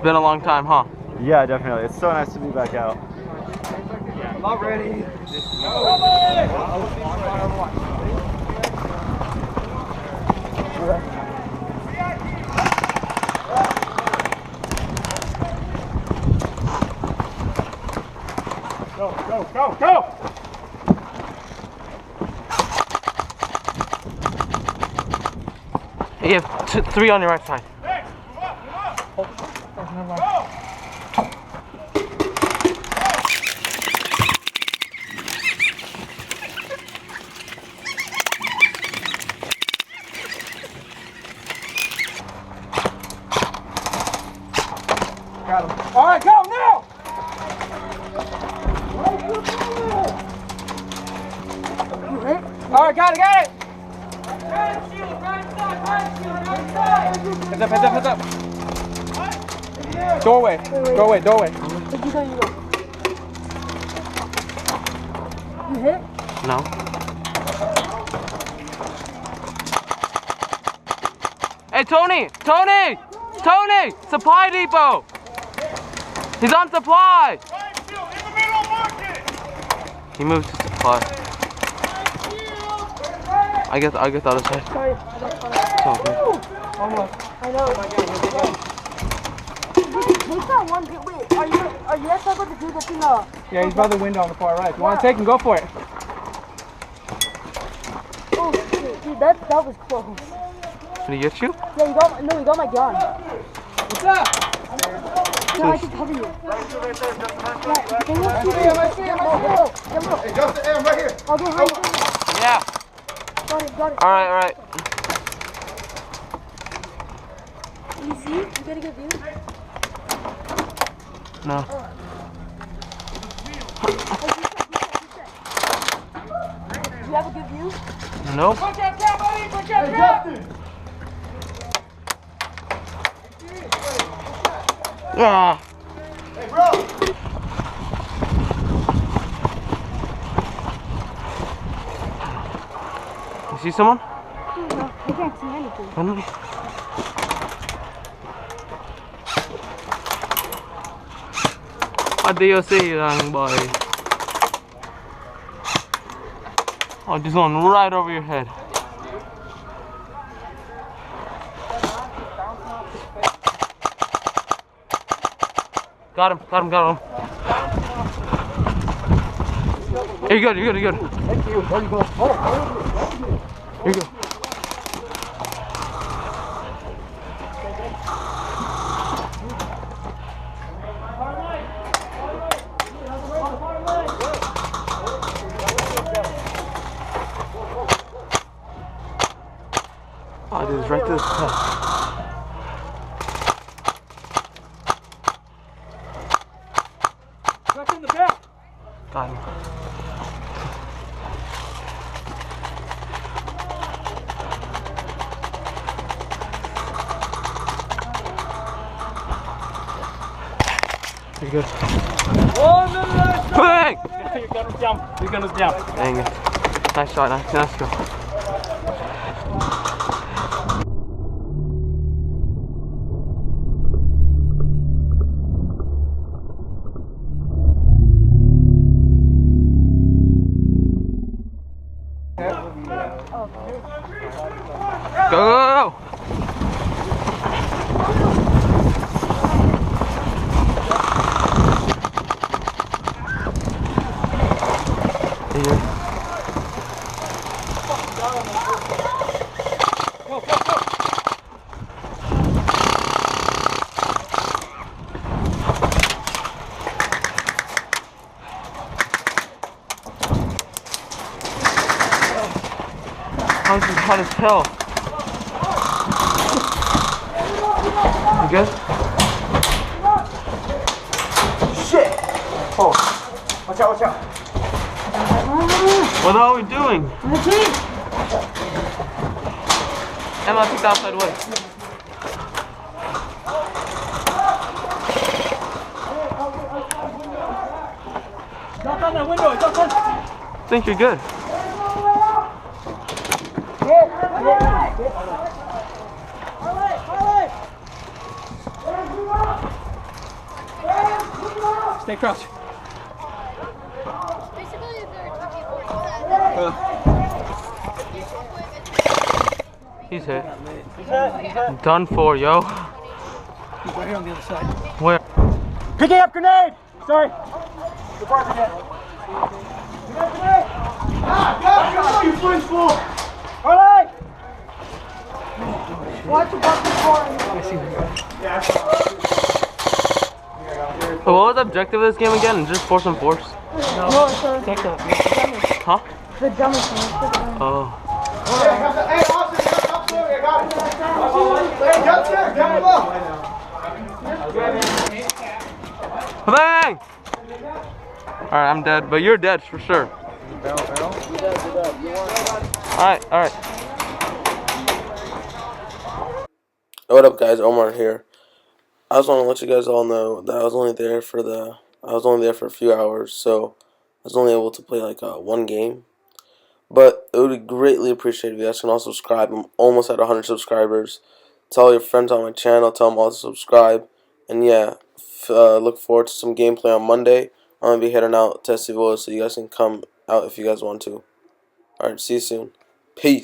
been a long time, huh? Yeah, definitely. It's so nice to be back out. I'm not ready. Go, go, go, go! Hey, you have 3 on your right side. Got him. All right, go now! All right, got it, got it! Heads up, heads up, heads up. Doorway, doorway, doorway. You hit? No. Hey, Tony! Tony! Tony! Supply depot! He's on supply! He moved to supply. I get the other side. Sorry, I got caught. Almost. I know. Take that one. Wait, are you guys about to do the thing? Yeah, he's by the window on the far right. If you want to take him, go for it. Oh shit, dude, that was close. Did he get you? Yeah, you got my gun. What's up? Yeah, I can cover you. I see him. Hey, Justin, hey, I'm right here. I'll go hide you. Yeah. Got it. Alright, alright. You see? You get a good view? No. Do you have a good view? Nope. Push that cat, buddy. Push that cat. Ah. Hey, bro. You see someone? No, I can't see anything. What do you see, young boy? Oh, just going right over your head. Got him. You're good. Thank you. There you go. Here you go. Oh, dude, it's right to the top. Back in the back. Got him. You're good. Oh, no. Bang! Your gun is down. Dang it. Nice shot, nice go. Go! Here. This is hot as hell. You good? Shit. Oh. Watch out. What the hell are we doing? Emma, take the outside way. Knock on that window. I think you're good. Stay crouched. Basically, if there are two people, He's hit. Done for, yo. He's right here on the other side. Where? Picking up grenade! Sorry. The bar grenade. Grenade! Ah, go! You flinch fool! All right! Watch the bucket for So what was the objective of this game again? Just force and force? No, it's the dumbest. Huh? The dumbest one. Oh. Hey, Austin, come slow. I got it. Hey, jump there, down below. Bang! Alright, I'm dead, but you're dead for sure. Alright. What up, guys? Omar here. I just want to let you guys all know that I was only there for a few hours, so I was only able to play like one game. But it would be greatly appreciated if you guys can all subscribe. I'm almost at 100 subscribers. Tell your friends on my channel. Tell them all to subscribe. And yeah, look forward to some gameplay on Monday. I'm going to be heading out to Village, so you guys can come out if you guys want to. Alright, see you soon. Peace.